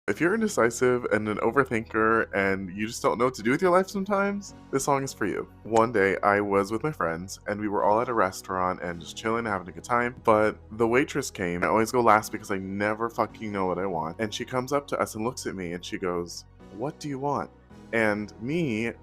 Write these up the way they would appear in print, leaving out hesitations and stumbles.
If you're indecisive and an overthinker and you just don't know what to do with your life sometimes, this song is for you. One day I was with my friends and we were all at a restaurant and just chilling, having a good time. But the waitress came. I always go last because I never fucking know what I want. And she comes up to us and looks at me and she goes, "What do you want?" And me,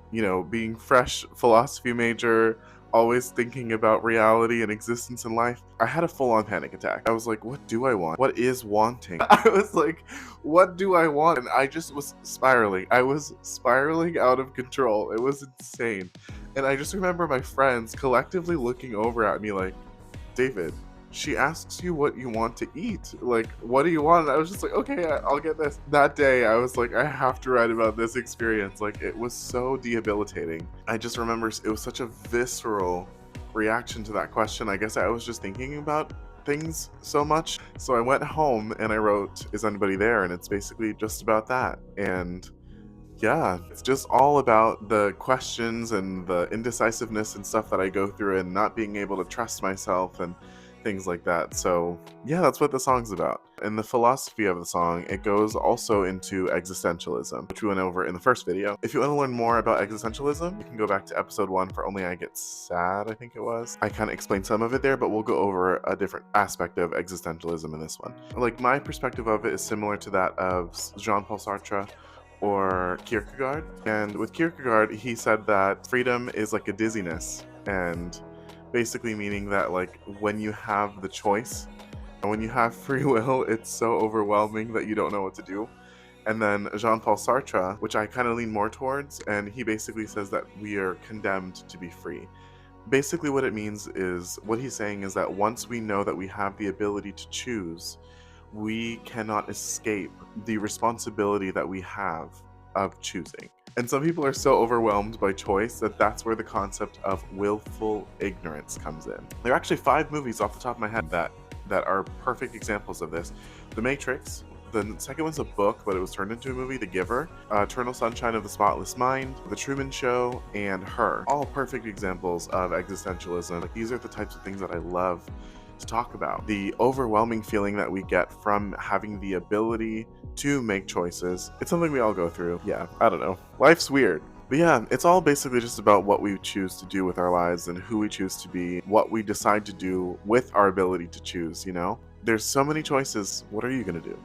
being fresh philosophy major, always thinking about reality and existence in life, I had a full-on panic attack. I was like, what do I want? What is wanting? I was like, what do I want? And I just was spiraling. I was spiraling out of control. It was insane. And I just remember my friends collectively looking over at me like, David, she asks you what you want to eat. Like, what do you want? And I was just like, okay, I'll get this. That day, I was like, I have to write about this experience. Like, it was so debilitating. I just remember it was such a visceral reaction to that question. I guess I was just thinking about things so much. So I went home and I wrote, "Is anybody there?" And it's basically just about that. And yeah, it's just all about the questions and the indecisiveness and stuff that I go through and not being able to trust myself and things like that. So yeah, that's what the song's about. And the philosophy of the song, it goes also into existentialism, which we went over in the first video. If you want to learn more about existentialism, you can go back to episode 1 for Only I Get Sad, I think it was. I kind of explained some of it there, but we'll go over a different aspect of existentialism in this one. Like, my perspective of it is similar to that of Jean-Paul Sartre or Kierkegaard. And with Kierkegaard, he said that freedom is like a dizziness, and basically meaning that, like, when you have the choice and when you have free will, it's so overwhelming that you don't know what to do. And then Jean-Paul Sartre, which I kind of lean more towards, and he basically says that we are condemned to be free. Basically what it means is, what he's saying is that once we know that we have the ability to choose, we cannot escape the responsibility that we have of choosing. And some people are so overwhelmed by choice that that's where the concept of willful ignorance comes in. There are actually 5 movies off the top of my head that are perfect examples of this. The Matrix, the second one's a book, but it was turned into a movie, The Giver, Eternal Sunshine of the Spotless Mind, The Truman Show, and Her. All perfect examples of existentialism. Like, these are the types of things that I love to talk about. The overwhelming feeling that we get from having the ability to make choices. It's something we all go through. Yeah, I don't know. Life's weird. But yeah, it's all basically just about what we choose to do with our lives and who we choose to be, what we decide to do with our ability to choose, There's so many choices. What are you going to do?